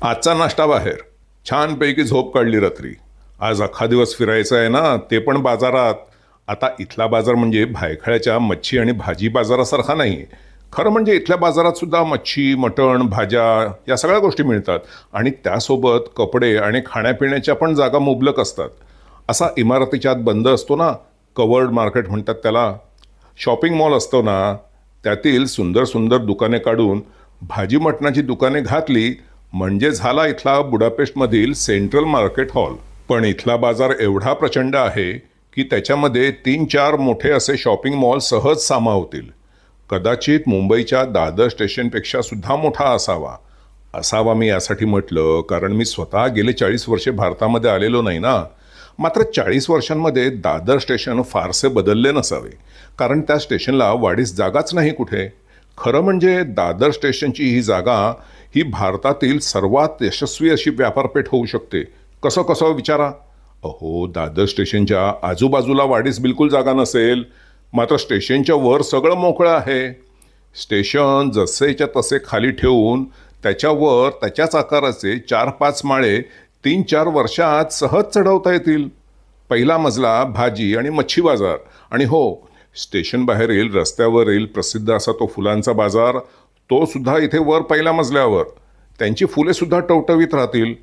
आजचा नाश्ता बाहेर, छानपैकी झोप काढली रात्री. आज अख्खा दिवस फिरायचं आहे ना, ते पण बाजारात. आता इथला बाजार म्हणजे भायखळ्याच्या मच्छी आणि भाजी बाजारासारखा नाही. खरं म्हणजे इथल्या बाजारात सुद्धा मच्छी, मटण, भाज्या या सगळ्या गोष्टी मिळतात आणि त्यासोबत कपडे आणि खाण्यापिण्याच्या पण जागा मुबलक असतात. असा इमारतीच्या आत बंद असतो ना, कवर्ड मार्केट म्हणतात त्याला. शॉपिंग मॉल असतो ना, त्यातील सुंदर सुंदर दुकाने काढून भाजी मटणाची दुकाने घातली म्हणजे झाला इथला बुडापेस्टमधील सेंट्रल मार्केट हॉल. पण इथला बाजार एवढा प्रचंड आहे की त्याच्यामध्ये 3-4 मोठे असे शॉपिंग मॉल सहज सामावतील. कदाचित मुंबईच्या दादर स्टेशनपेक्षा सुद्धा मोठा असावा. असावा मी यासाठी म्हटलं कारण मी स्वतः गेले 40 वर्षे भारतामध्ये आलेलो नाही ना. मात्र 40 वर्षांमध्ये दादर स्टेशन फारसे बदलले नसावे, कारण त्या स्टेशनला वाढीस जागाच नाही कुठे. खरं म्हणजे दादर स्टेशनची ही जागा ही भारतातील सर्वात यशस्वी अशी व्यापारपेठ होऊ शकते. कसं कसं विचारा. अहो, दादर स्टेशनच्या आजूबाजूला वाढीस बिलकुल जागा नसेल, मात्र स्टेशनच्या वर सगळं मोकळं आहे. स्टेशन जसेच्या तसे खाली ठेवून त्याच्यावर त्याच्याच आकाराचे 4-5 माळे 3-4 वर्षात सहज चढवता येतील. पहिला मजला भाजी आणि मच्छी बाजार, आणि हो, स्टेशन बाहेरील रस्त्यावरील प्रसिद्ध असा तो फुलांचा बाजार, तो सुद्धा इथे वर पहिल्या मजल्यावर. त्यांची फुले सुद्धा टवटवीत राहतील.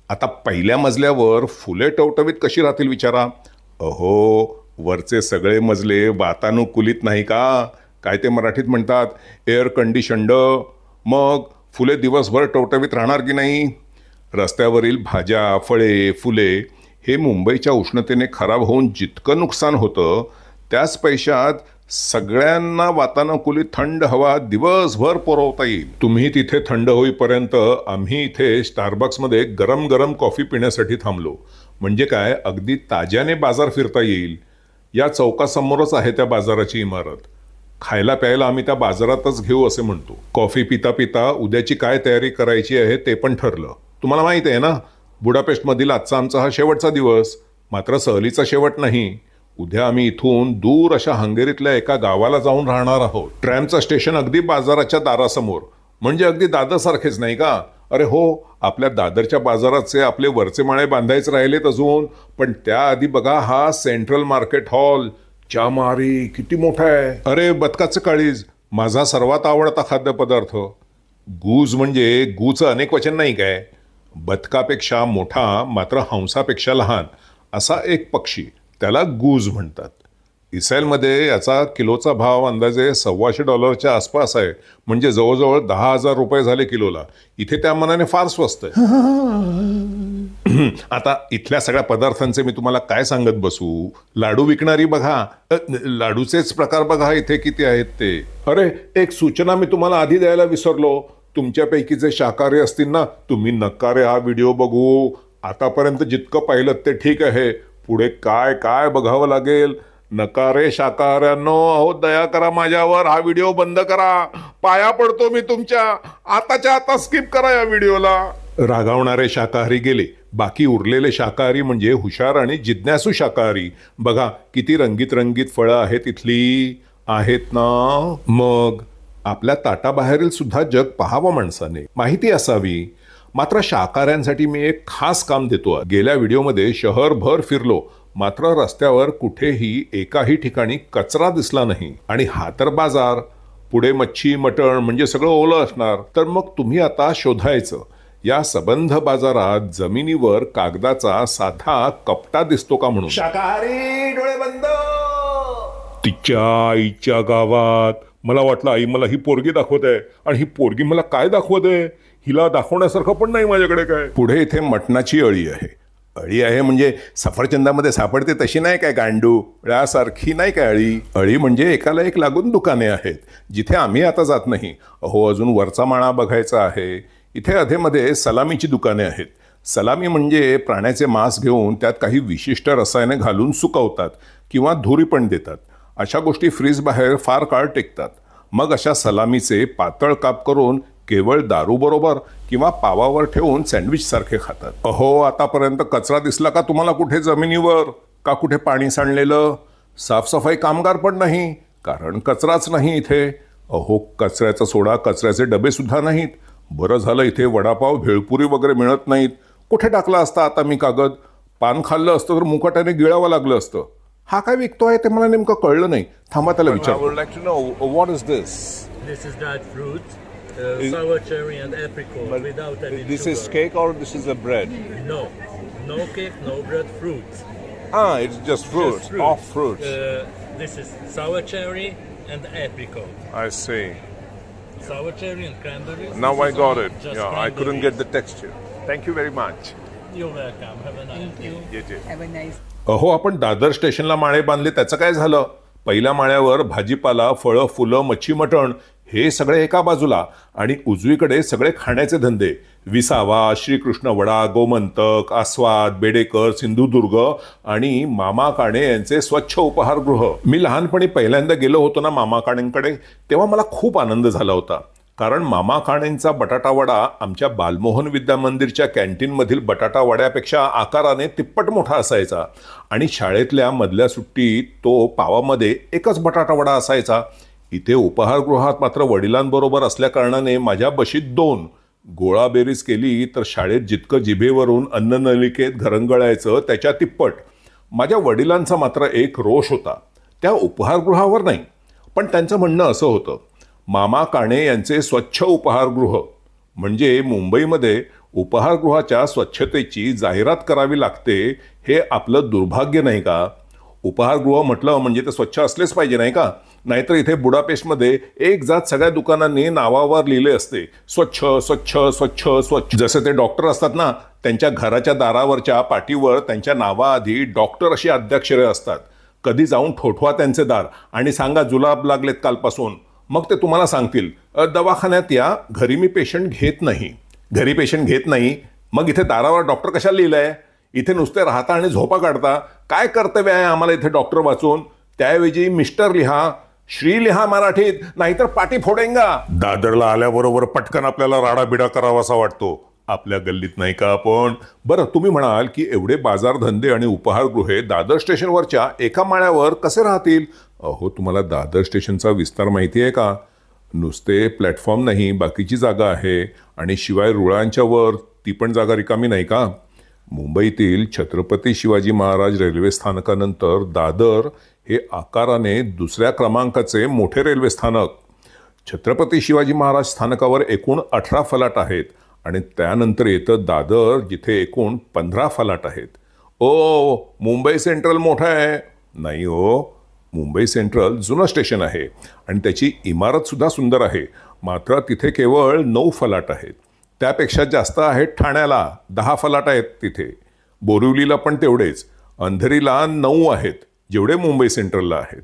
आता पहिल्या मजल्यावर फुले टवटवीत कशी राहतील विचारा. अहो, वरचे सगळे मजले वातानुकूलित नाही का, काय ते मराठीत म्हणतात एअर कंडिशन्ड. मग फुले दिवसभर टवटवीत राहणार की नाही. रस्त्यावरील भाज्या, फळे, फुले हे मुंबईच्या उष्णतेने खराब होऊन जितकं नुकसान होतं, त्याच पैशात सगळ्यांना वातानुकूलित थंड हवा दिवसभर पुरवता येईल. तुम्ही तिथे थंड होईपर्यंत आम्ही इथे स्टारबक्समध्ये गरम गरम कॉफी पिण्यासाठी थांबलो. म्हणजे काय, अगदी ताज्याने बाजार फिरता येईल. या चौकासमोरच आहे त्या बाजाराची इमारत. खायला प्यायला आम्ही त्या बाजारातच घेऊ असे म्हणतो. कॉफी पिता पिता उद्याची काय तयारी करायची आहे ते पण ठरलं. तुम्हाला माहिती आहे ना, बुडापेस्टमधील आजचा आमचा हा शेवटचा दिवस. मात्र सहलीचा शेवट नाही. उद्या आम्ही इथून दूर अशा हंगेरीतल्या एका गावाला जाऊन राहणार आहोत. ट्रॅमचं स्टेशन अगदी बाजाराच्या दारासमोर, म्हणजे अगदी दादरसारखेच नाही का. अरे हो, आपल्या दादरच्या बाजाराचे आपले वरचे माळे बांधायचे राहिलेत अजून. पण त्याआधी बघा हा सेंट्रल मार्केट हॉल. च्या मारी किती मोठा आहे. अरे, बदकाचं काळीज माझा सर्वात आवडता खाद्यपदार्थ. गूज म्हणजे गूचं अनेक वचन नाही काय. बदकापेक्षा मोठा मात्र हंसापेक्षा लहान असा एक पक्षी, त्याला गूज म्हणतात. इस्रायलमध्ये याचा किलोचा भाव अंदाजे $125 आसपास आहे, म्हणजे जवळजवळ 10,000 रुपये झाले किलोला. इथे त्या मनाने फार स्वस्त आहे. आता इथल्या सगळ्या पदार्थांचे मी तुम्हाला काय सांगत बसू. लाडू विकणारी बघा, लाडूचेच प्रकार बघा इथे किती आहेत ते. अरे, एक सूचना मी तुम्हाला आधी द्यायला विसरलो. तुमच्यापैकी जे शाकाहारी असतील ना, तुम्ही नका रे हा व्हिडिओ बघू. आतापर्यंत जितकं पाहिलं ते ठीक आहे, पुढे काय काय बघावं लागेल. नका रे शाकाहाऱ्यांनो, अहो दया करा माझ्यावर. हा व्हिडिओ बंद करा, पाया पडतो मी तुमच्या. आताच्या आता स्किप करा या व्हिडिओला. रागावणारे शाकाहारी गेले. बाकी उरलेले शाकाहारी म्हणजे हुशार आणि जिज्ञासू शाकाहारी. बघा किती रंगीत रंगीत फळं आहेत इथली. आहेत ना. मग आपल्या ताटाबाहेरील सुद्धा जग पाहावं माणसाने, माहिती असावी. मात्र शाकाहाऱ्यांसाठी मी एक खास काम देतो. गेल्या व्हिडिओमध्ये शहरभर फिरलो, मात्र रस्त्यावर कुठेही एकाही ठिकाणी कचरा दिसला नाही. आणि हा तर बाजार. पुढे मच्छी, मटण म्हणजे सगळं ओलं असणार. तर मग तुम्ही आता शोधायचं, या सबंध बाजारात जमिनीवर कागदाचा साधा कपटा दिसतो का म्हणून. शाकाहारी डोळे बंद. तिच्या आईच्या गावात. मला वाटलं आई मला ही पोरगी दाखवत आहे, आणि ही पोरगी मला काय दाखवत आहे. हिला दाखवण्यासारखं पण नाही माझ्याकडे काय. पुढे इथे मटणाची अळी आहे. अळी आहे म्हणजे सफरचंदामध्ये सापडते तशी नाही काय, गांडू यासारखी नाही काय अळी. अळी म्हणजे एकाला एक लागून दुकाने आहेत, जिथे आम्ही आता जात नाही. अहो, अजून वरचा माळा बघायचा आहे. इथे अधेमध्ये सलामीची दुकाने आहेत. सलामी म्हणजे प्राण्याचे मांस घेऊन त्यात काही विशिष्ट रसायने घालून सुकवतात किंवा धुरी पण देतात. अशा गोष्टी फ्रीज बाहेर फार काळ टिकतात. मग अशा सलामीचे पातळ काप करून केवळ दारू बरोबर किंवा पावावर ठेवून सँडविच सारखे खातात. अहो, आतापर्यंत कचरा दिसला का तुम्हाला कुठे जमिनीवर, का कुठे पाणी सांडलेलं. साफसफाई कामगार पण नाही, कारण कचराच नाही इथे. अहो, कचऱ्याचा सोडा, कचऱ्याचे डबे सुद्धा नाहीत. बरं झालं इथे वडापाव भेळपुरी वगैरे मिळत नाहीत. कुठे टाकला असता आता मी कागद? पान खाल्लं असतं तर मुकाट्याने गिळावं लागलं असतं. हा काय विकतोय ते मला नेमकं कळलं नाही. थांबा त्याला I विचार. would like to know what is this? This is dried fruit, sour cherry and apricot without any This sugar. is cake or this is a bread? No, no cake, no bread, fruit. Ah, it's just fruit. Just fruit. Off fruits. This is sour cherry and apricot. I see. Sour cherry and cranberries. Now This I is got only it. just Yeah, I couldn't get the texture. Thank you very much. You're welcome. Have a nice day. You too. Have a nice. अहो आपण दादर स्टेशनला माळे बांधले त्याचं काय झालं? पहिल्या माळ्यावर भाजीपाला, फळं, फुलं, मच्छी, मटण हे सगळे एका बाजूला आणि उजवीकडे सगळे खाण्याचे धंदे. विसावा, श्रीकृष्ण वडा, गोमंतक, आस्वाद, बेडेकर, सिंधुदुर्ग आणि मामा काणे यांचे स्वच्छ उपहारगृह. मी लहानपणी पहिल्यांदा गेलो होतो ना मामा काणेंकडे, तेव्हा मला खूप आनंद झाला होता. कारण मामा काणेंचा बटाटा वडा आमच्या बालमोहन विद्या मंदिरच्या कॅन्टीनमधील बटाटा वड्यापेक्षा आकाराने तिप्पट मोठा असायचा आणि शाळेतल्या मधल्या सुट्टीत तो पावामध्ये एकच बटाटा वडा असायचा. इथे उपहारगृहात मात्र वडिलांबरोबर असल्याकारणाने माझ्या बशीत 2. गोळाबेरीज केली तर शाळेत जितकं जिभेवरून अन्ननलिकेत घरंगळायचं त्याच्या तिप्पट. माझ्या वडिलांचा मात्र एक रोष होता, त्या उपहारगृहावर नाही, पण त्यांचं म्हणणं असं होतं, मामा काणे यांचे स्वच्छ उपहारगृह म्हणजे मुंबईमध्ये उपहारगृहाच्या स्वच्छतेची जाहिरात करावी लागते हे आपलं दुर्भाग्य नाही का? उपहारगृह म्हटलं म्हणजे ते स्वच्छ असलेच पाहिजे नाही का? नाहीतर इथे बुडापेस्टमध्ये एक जात सगळ्या दुकानांनी नावावर लिहिले असते, स्वच्छ स्वच्छ स्वच्छ स्वच्छ. जसे ते डॉक्टर असतात ना, त्यांच्या घराच्या दारावरच्या पाटीवर त्यांच्या नावाआधी डॉक्टर अशी अद्याक्षरे असतात. कधी जाऊन ठोठवा त्यांचे दार आणि सांगा जुलाब लागलेत कालपासून, मग ते तुम्हाला सांगतील दवाखान्यात या, घरी मी पेशंट घेत नाही. घरी पेशंट घेत नाही मग इथे दारावर डॉक्टर कशाला लिहिलंय? इथे नुसते राहता आणि झोपा काढता. काय कर्तव्य आहे आम्हाला इथे डॉक्टर वाचून? त्याऐवजी मिस्टर लिहा, श्री लिहा मराठीत, नाहीतर पाटी फोडेंगा. दादरला आल्याबरोबर पटकन आपल्याला राडाबिडा करावासा वाटतो. आपल्या गल्लीत नाही का आपण? बरं, तुम्ही म्हणाल की एवढे बाजार धंदे आणि उपहारगृहे दादर स्टेशनवरच्या एका माळ्यावर कसे राहतील? अहो, तुम्हाला दादर स्टेशनचा विस्तार माहिती आहे का? नुसते प्लॅटफॉर्म नाही, बाकीची जागा आहे आणि शिवाय रुळांच्या वर ती पण जागा रिकामी नाही का? मुंबईतील छत्रपती शिवाजी महाराज रेल्वे स्थानकानंतर दादर हे आकाराने 2ऱ्या क्रमांकाचे मोठे रेल्वे स्थानक. छत्रपती शिवाजी महाराज स्थानकावर एकूण 18 फलाट आहेत आणि त्यानंतर येतं दादर जिथे एकूण 15 फलाट आहेत. ओ, मुंबई सेंट्रल मोठं आहे? नाही हो, मुंबई सेंट्रल जुनं स्टेशन आहे आणि त्याची इमारतसुद्धा सुंदर आहे. मात्र तिथे केवळ 9 फलाट आहेत. त्यापेक्षा जास्त आहेत ठाण्याला, 10 फलाट आहेत तिथे. बोरिवलीला पण तेवढेच. अंधेरीला 9 आहेत, जेवढे मुंबई सेंट्रलला आहेत.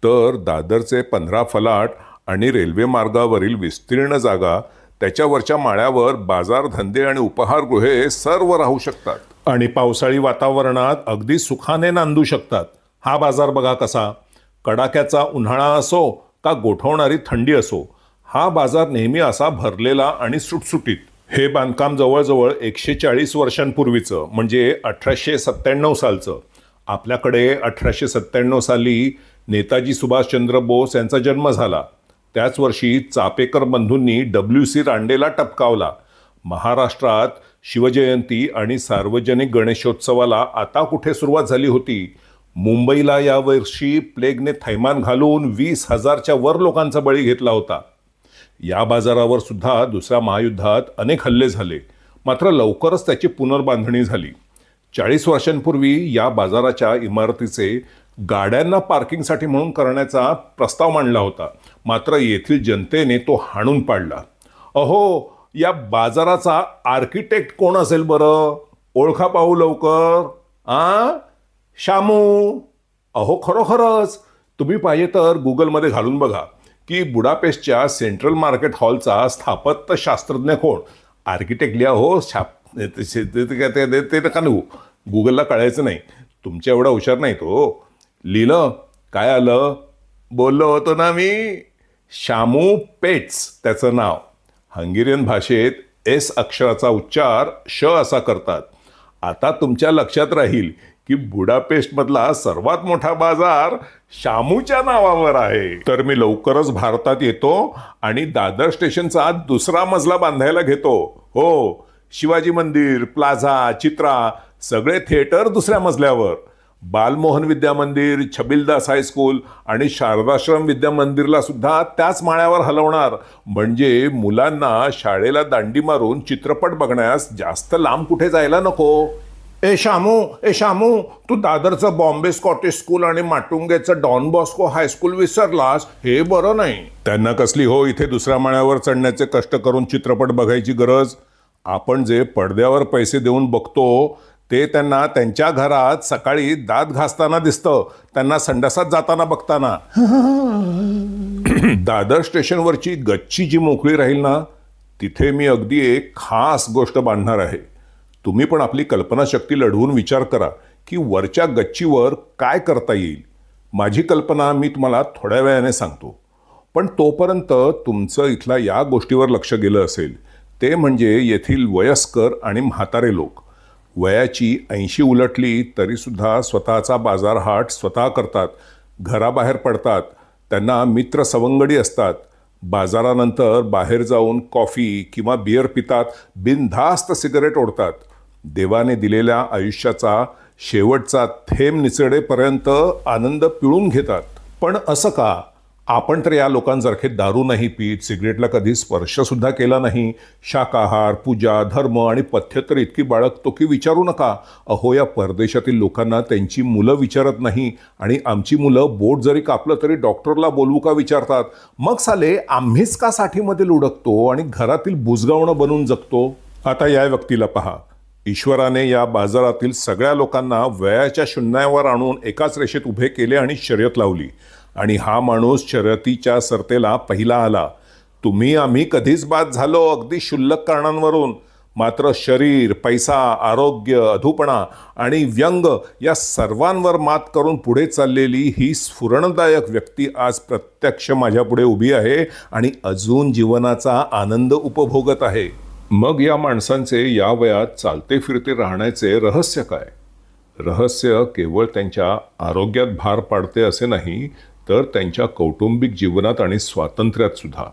तर दादरचे 15 फलाट आणि रेल्वे मार्गावरील विस्तीर्ण जागा, त्याच्यावरच्या माळ्यावर बाजार धंदे आणि उपहारगृहे सर्व राहू शकतात आणि पावसाळी वातावरणात अगदी सुखाने नांदू शकतात. हा बाजार बघा कसा. कडाक्याचा उन्हाळा असो का गोठवणारी थंडी असो, हा बाजार नेहमी असा भरलेला आणि सुटसुटीत. हे बांधकाम जवळजवळ 140 वर्षांपूर्वीचं म्हणजे 1897 सालचं. आपल्याकडे 1897 साली नेताजी सुभाषचंद्र बोस यांचा जन्म झाला. त्याच वर्षी चापेकर बंधूंनी WC रांडेला टपकावला. महाराष्ट्रात शिवजयंती आणि सार्वजनिक गणेशोत्सवाला आता कुठे सुरुवात झाली होती. मुंबईला यावर्षी प्लेगने थैमान घालून 20,000च्या वर लोकांचा बळी घेतला होता. या बाजारावर सुद्धा 2ऱ्या महायुद्धात अनेक हल्ले झाले, मात्र लवकरच त्याची पुनर्बांधणी झाली. 40 वर्षांपूर्वी या बाजाराच्या इमारतीचे गाड्यांना पार्किंगसाठी म्हणून करण्याचा प्रस्ताव मांडला होता, मात्र येथील जनतेने तो हाणून पाडला. अहो, या बाजाराचा आर्किटेक्ट कोण असेल बरं? ओळखा पाहू लवकर. शामू. अहो, खरोखरच तुम्ही पाहिजे तर गुगलमध्ये घालून बघा की बुडापेस्टच्या सेंट्रल मार्केट हॉलचा स्थापत्य शास्त्रज्ञ कोण. आर्किटेक्ट लिहा हो, ते नका लिहू, गुगलला कळायचं नाही. तुमच्या एवढा हुशार नाही तो. लिहिलं काय आलं? बोललो होतो ना मी, शामू पेट्स त्याचं नाव. हंगेरियन भाषेत S अक्षराचा उच्चार श असा करतात. आता तुमच्या लक्षात राहील की बुडापेस्टमधला सर्वात मोठा बाजार शामूच्या नावावर आहे. तर मी लवकरच भारतात येतो आणि दादर स्टेशनचा दुसरा मजला बांधायला घेतो. हो, शिवाजी मंदिर, प्लाझा, चित्रा सगळे थिएटर दुसऱ्या मजल्यावर. बालमोहन विद्या मंदिर, छबिलदास हायस्कूल आणि शारदाश्रम विद्या मंदिरला सुद्धा त्याच माळ्यावर हलवणार. म्हणजे मुलांना शाळेला दांडी मारून चित्रपट बघण्यास जास्त लांब कुठे जायला नको. ए शामू, तू दादरचं बॉम्बे स्कॉटिश स्कूल आणि माटुंगेचं डॉन बॉस्को हायस्कूल विसरलास. हे बरं नाही. त्यांना कसली हो इथे दुसऱ्या माळ्यावर चढण्याचे कष्ट करून चित्रपट बघायची गरज. आपण जे पडद्यावर पैसे देऊन बघतो ते त्यांना त्यांच्या घरात सकाळी दात घासताना दिसतं, त्यांना संडासात जाताना बघताना. दादर स्टेशनवरची गच्ची जी मोकळी राहील ना, तिथे मी अगदी एक खास गोष्ट बांधणार आहे. तुम्ही पण आपली कल्पनाशक्ती लढवून विचार करा की वरच्या गच्चीवर काय करता येईल. माझी कल्पना मी तुम्हाला थोड्या वेळाने सांगतो. पण तोपर्यंत तुमचं इथल्या या गोष्टीवर लक्ष गेलं असेल, ते म्हणजे येथील वयस्कर आणि म्हातारे लोक. वयाची 80 उलटली तरीसुद्धा स्वतःचा बाजारहाट स्वतः करतात, घराबाहेर पडतात, त्यांना मित्र सवंगडी असतात. बाजारानंतर बाहेर जाऊन कॉफी किंवा बियर पितात, बिनधास्त सिगरेट ओढतात. देवाने दिलेल्या आयुष्याचा शेवटचा थेंब निचडेपर्यंत आनंद पिळून घेतात. पण असं का? आपण तर या लोकांसारखे दारू नाही पीत, सिगरेटला कधी स्पर्शसुद्धा केला नाही. शाकाहार, पूजा, धर्म आणि पथ्य तर इतकी बाळगतो की विचारू नका. अहो, या परदेशातील लोकांना त्यांची मुलं विचारत नाही आणि आमची मुलं बोट जरी कापलं तरी डॉक्टरला बोलवू का विचारतात. मग साले आम्हीच का साठीमध्ये लुडकतो आणि घरातील बुजगावणं बनून जगतो. आता या व्यक्तीला पहा. ईश्वराने या बाजारातील सगळ्या लोकांना वयाच्या शून्यावर आणून एकाच रेषेत उभे केले आणि शर्यत लावली. आणि हा माणूस शर्यतीच्या सर्तेला पहिला आला. तुम्ही आम्ही कधीच बाद झालो अगदी क्षुल्लक कारणांवरून. मात्र शरीर, पैसा, आरोग्य, अधूपणा आणि व्यंग या सर्वांवर मात करून पुढे चाललेली ही स्फुरणदायक व्यक्ती आज प्रत्यक्ष माझ्यापुढे उभी आहे आणि अजून जीवनाचा आनंद उपभोगत आहे. मग या माणसांचे या वयात चालते फिरते राहण्याचे रहस्य काय? रहस्य केवळ त्यांच्या आरोग्यात भार पाडते असे नाही, तर त्यांच्या कौटुंबिक जीवनात आणि स्वातंत्र्यात सुद्धा.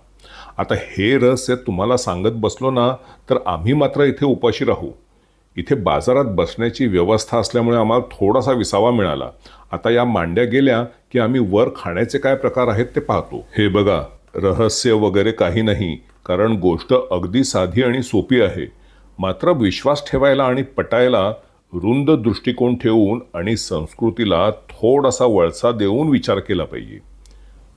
आता हे रहस्य तुम्हाला सांगत बसलो ना तर आम्ही मात्र इथे उपाशी राहू. इथे बाजारात बसण्याची व्यवस्था असल्यामुळे आम्हाला थोडासा विसावा मिळाला. आता या मांड्या गेल्या की आम्ही वर खाण्याचे काय प्रकार आहेत ते पाहतो. हे बघा, रहस्य वगैरे काही नाही, कारण गोष्ट अगदी साधी आणि सोपी आहे. मात्र विश्वास ठेवायला आणि पटायला रुंद दृष्टिकोन ठेवून आणि संस्कृतीला थोडासा वळसा देऊन विचार केला पाहिजे.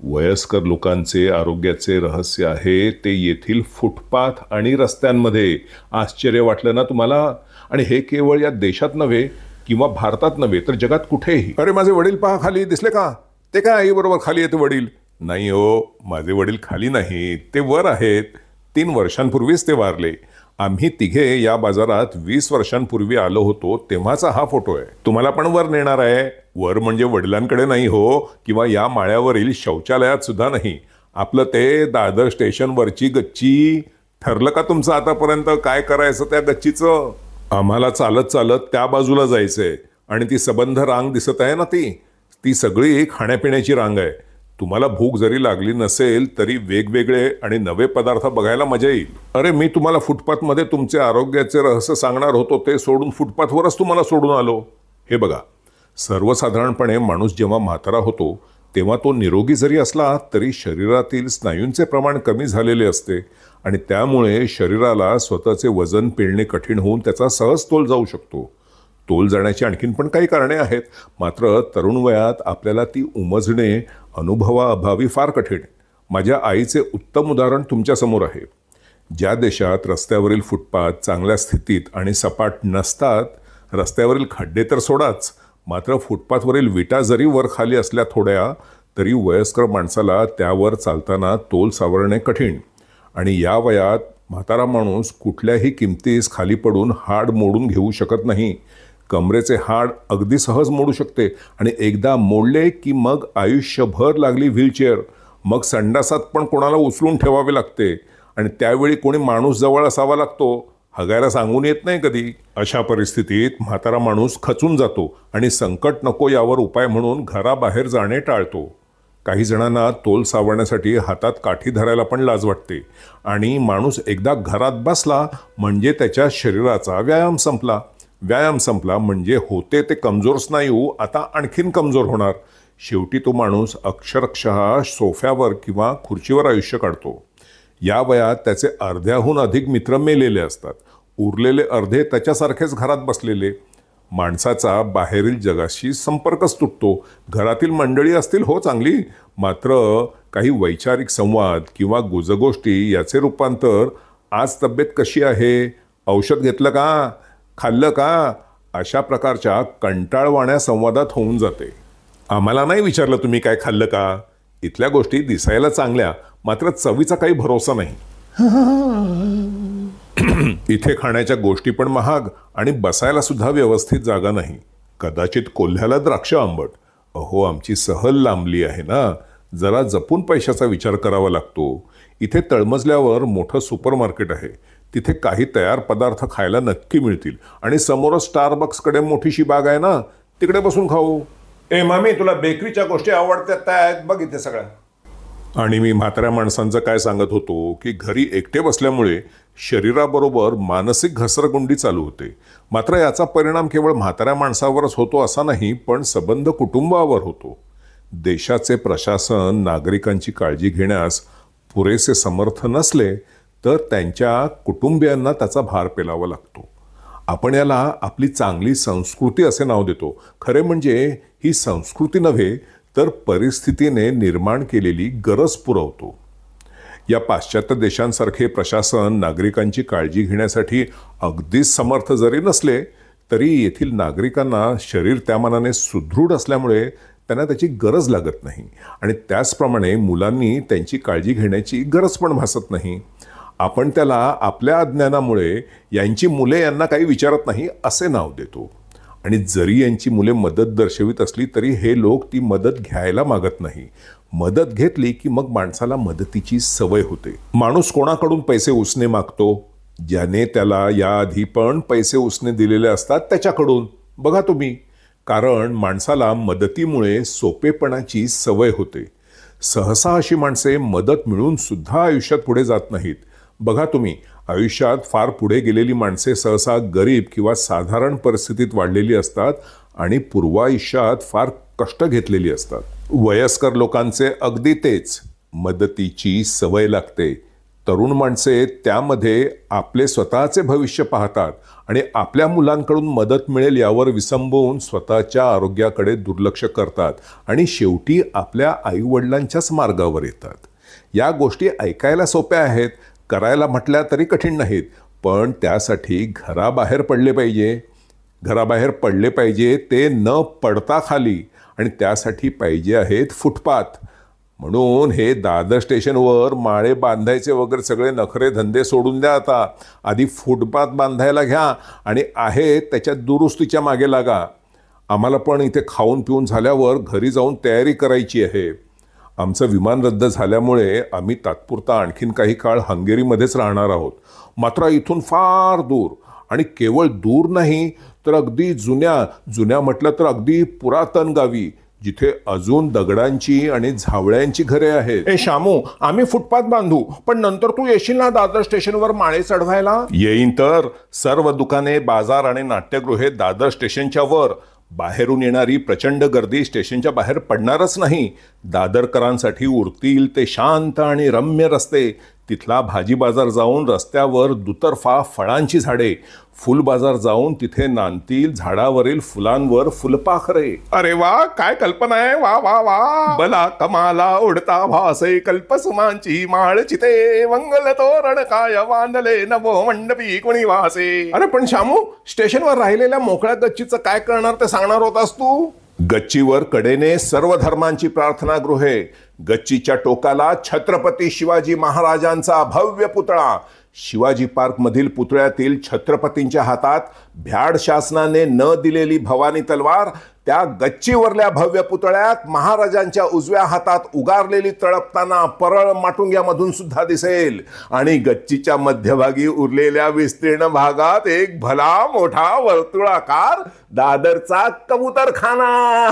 वयस्कर लोकांचे आरोग्याचे रहस्य आहे ते येथील फुटपाथ आणि रस्त्यांमध्ये. आश्चर्य वाटलं ना तुम्हाला? आणि हे केवळ या देशात नव्हे किंवा भारतात नव्हे तर जगात कुठेही. अरे माझे वडील पहा खाली दिसले का? ते काय आई बरोबर खाली येते वडील? नाही हो, माझे वडील खाली नाहीत, ते वर आहेत. 3 वर्षांपूर्वीच ते वारले. आम्ही तिघे या बाजारात 20 वर्षांपूर्वी आलो होतो तेव्हाचा हा फोटो आहे. तुम्हाला पण वर नेणार आहे. वर म्हणजे वडिलांकडे नाही हो, किंवा या माळ्यावरील शौचालयात सुद्धा नाही. आपलं ते दादर स्टेशनवरची गच्ची. ठरलं का तुमचं आतापर्यंत काय करायचं त्या गच्चीचं? आम्हाला चालत चालत त्या बाजूला जायचंय. आणि ती सबंध रांग दिसत आहे ना, ती सगळी खाण्यापिण्याची रांग आहे. तुम्हाला भूक जरी लागली नसेल तरी वेगवेगळे आणि नवे पदार्थ बघायला मजा येईल. अरे मी तुम्हाला फुटपाथमध्ये तुमचे आरोग्याचे रहस्य सांगणार होतो ते सोडून फुटपाथवरच तुम्हाला सोडून आलो. हे बघा, सर्वसाधारणपणे माणूस जेव्हा म्हातारा होतो तेव्हा तो निरोगी जरी असला तरी शरीरातील स्नायूंचे प्रमाण कमी झालेले असते आणि त्यामुळे शरीराला स्वतःचे वजन पेलणे कठीण होऊन त्याचा सहज तोल जाऊ शकतो. तोल जाण्याची आणखीन पण काही कारणे आहेत. मात्र तरुण वयात आपल्याला ती उमजणे अनुभवाअभावी फार कठीण. माझ्या आईचे उत्तम उदाहरण तुमच्यासमोर आहे. ज्या देशात रस्त्यावरील फुटपाथ चांगल्या स्थितीत आणि सपाट नसतात, रस्त्यावरील खड्डे तर सोडाच, मात्र फुटपाथवरील विटा जरी वर खाली असल्या थोड्या तरी वयस्कर माणसाला त्यावर चालताना तोल सावरणे कठीण. आणि या वयात म्हातारा माणूस कुठल्याही किमतीस खाली पडून हाड मोडून घेऊ शकत नाही. कमरेचे हाड अगदी सहज मोडू शकते आणि एकदा मोडले की मग आयुष्यभर लागली व्हीलचेअर. मग संडासात पण कोणाला उचलून ठेवावे लागते आणि त्यावेळी कोणी माणूस जवळ असावा लागतो. हगायला सांगून येत नाही कधी. अशा परिस्थितीत म्हातारा माणूस खचून जातो आणि संकट नको यावर उपाय म्हणून घराबाहेर जाणे टाळतो. काही जणांना तोल सावरण्यासाठी हातात काठी धरायला पण लाज वाटते आणि माणूस एकदा घरात बसला म्हणजे त्याच्या शरीराचा व्यायाम संपला. व्यायाम संपला म्हणजे होते ते कमजोर स्नायू आता आणखीन कमजोर होणार. शेवटी तो माणूस अक्षरशः सोफ्यावर किंवा खुर्चीवर आयुष्य काढतो. या वयात त्याचे अर्ध्याहून अधिक मित्र मेलेले असतात. उरलेले अर्धे त्याच्यासारखेच घरात बसलेले. माणसाचा बाहेरील जगाशी संपर्कच तुटतो. घरातील मंडळी असतील हो चांगली, मात्र काही वैचारिक संवाद किंवा गुजगोष्टी याचे रूपांतर आज तब्येत कशी आहे, औषध घेतलं का, खाल्लं का, अशा प्रकारच्या कंटाळवाण्या संवादात होऊन जाते. आम्हाला नाही विचारलं तुम्ही काय खाल्लं का. इथल्या गोष्टी दिसायला चांगल्या मात्र चवीचा काही भरोसा नाही. इथे खाण्याच्या गोष्टी पण महाग आणि बसायला सुद्धा व्यवस्थित जागा नाही. कदाचित कोल्ह्याला द्राक्ष आंबट. अहो आमची सहल लांबली आहे ना, जरा जपून पैशाचा विचार करावा लागतो. इथे तळमजल्यावर मोठं सुपर मार्केट आहे. तिथे काही तयार पदार्थ खायला नक्की मिळतील आणि समोरच स्टारबक्सकडे मोठीशी बाग आहे ना, तिकडे बसून खाऊ. ए मामी, तुला बेकरीच्या गोष्टी आवडतात त्या बघ इथे सगळ्या. आणि मी म्हाताऱ्या माणसांचं काय सांगत होतो की घरी एकटे बसल्यामुळे शरीराबरोबर मानसिक घसरगुंडी चालू होते. मात्र याचा परिणाम केवळ म्हाताऱ्या माणसावरच होतो असा नाही, पण सबंध कुटुंबावर होतो. देशाचे प्रशासन नागरिकांची काळजी घेण्यास पुरेसे समर्थ नसले तर त्यांच्या कुटुंबियांना त्याचा भार पेलावा लागतो. आपण याला आपली चांगली संस्कृती असे नाव देतो. खरे म्हणजे ही संस्कृती नव्हे तर परिस्थितीने निर्माण केलेली गरज पुरवतो. या पाश्चात्य देशांसारखे प्रशासन नागरिकांची काळजी घेण्यासाठी अगदीच समर्थ जरी नसले तरी येथील नागरिकांना शरीर त्या मानाने सुदृढ असल्यामुळे त्यांना त्याची गरज लागत नाही आणि त्याचप्रमाणे मुलांनी त्यांची काळजी घेण्याची गरज पण भासत नाही. आपण त्याला आपल्या अज्ञानामुळे यांची मुले यांना काही विचारत नाही असे नाव देतो. आणि जरी यांची मुले मदत दर्शवित असली तरी हे लोक ती मदत घ्यायला मागत नाही. मदत घेतली की मग माणसाला मदतीची सवय होते. माणूस कोणाकडून पैसे उसने मागतो? ज्याने त्याला याआधी पण पैसे उसने दिलेले असतात त्याच्याकडून. बघा तुम्ही, कारण माणसाला मदतीमुळे सोपेपणाची सवय होते. सहसा अशी माणसे मदत मिळून सुद्धा आयुष्यात पुढे जात नाहीत. बघा तुम्ही, आयुष्यात फार पुढे गेलेली माणसे सहसा गरीब किंवा साधारण परिस्थितीत वाढलेली असतात आणि पूर्वायुष्यात फार कष्ट घेतलेली असतात. वयस्कर लोकांचे अगदी तेच, मदतीची सवय लागते. तरुण माणसे त्यामध्ये आपले स्वतःचे भविष्य पाहतात आणि आपल्या मुलांकडून मदत मिळेल यावर विसंबून स्वतःच्या आरोग्याकडे दुर्लक्ष करतात आणि शेवटी आपल्या आईवडिलांच्याच मार्गावर येतात. या गोष्टी ऐकायला सोप्या आहेत, करायला म्हटल्या तरी कठीण नाहीत, पण त्यासाठी घराबाहेर पडले पाहिजे. घराबाहेर पडले पाहिजे ते न पडता खाली, आणि त्यासाठी पाहिजे आहेत फुटपाथ. म्हणून हे दादर स्टेशनवर माळे बांधायचे वगैरे सगळे नखरे धंदे सोडून द्या. आता आधी फुटपाथ बांधायला घ्या आणि आहे त्याच्या दुरुस्तीच्या मागे लागा. आम्हाला पण इथे खाऊन पिऊन झाल्यावर घरी जाऊन तयारी करायची आहे. आमचं विमान रद्द झाल्यामुळे आम्ही तात्पुरता आणखीन काही काळ हंगेरीमध्येच राहणार आहोत. मात्र इथून फार दूर, आणि केवळ दूर नाही तर अगदी जुन्या म्हटलं तर अगदी पुरातन गावी, जिथे अजून दगडांची आणि झावळ्यांची घरे आहेत. ए शामू, आम्ही फुटपाथ बांधू, पण नंतर तू येशील ना दादर स्टेशनवर माळे चढवायला? येईन तर. सर्व दुकाने, बाजार आणि नाट्यगृहे दादर स्टेशनच्या वर. बाहेरून येणारी प्रचंड गर्दी स्टेशनच्या बाहेर पडणारच नाही. दादरकरांसाठी उरतील ते शांत आणि रम्य रस्ते. तिथला भाजी बाजार जाऊन रस्त्यावर दुतर्फा फळांची झाडे. फुल बाजार जाऊन तिथे नांदतील झाडावरील फुलांवर फुलपाखरे. अरे वा, काय कल्पना आहे. वा वा वा. बला कमाला उडता भासे कल्पसुमांची माळ चिते, मंगल तोरण काय वांदले नवो मंडपी कोणी वासे. अरे पण शामू, स्टेशनवर राहिलेल्या मोकळ्या गच्चीचं काय करणार ते सांगणार होतास तू? गच्चीवर कडेने सर्व धर्मांची प्रार्थना गृहे. गच्चीच्या टोकाला छत्रपती शिवाजी महाराजांचा भव्य पुतळा. शिवाजी पार्क मधील पुतळ्यातील छत्रपतींच्या हातात भ्याड शासनाने न दिलेली भवानी तलवार त्या गच्चीवरल्या भव्य पुतळ्यात महाराजांच्या उजव्या हातात उगारलेली तळपताना परळ माटुंग्यामधून सुद्धा दिसेल आणि गच्चीच्या मध्यभागी उरलेल्या विस्तीर्ण भागात एक भला मोठा वर्तुळाकार दादरचा कबूतरखाना.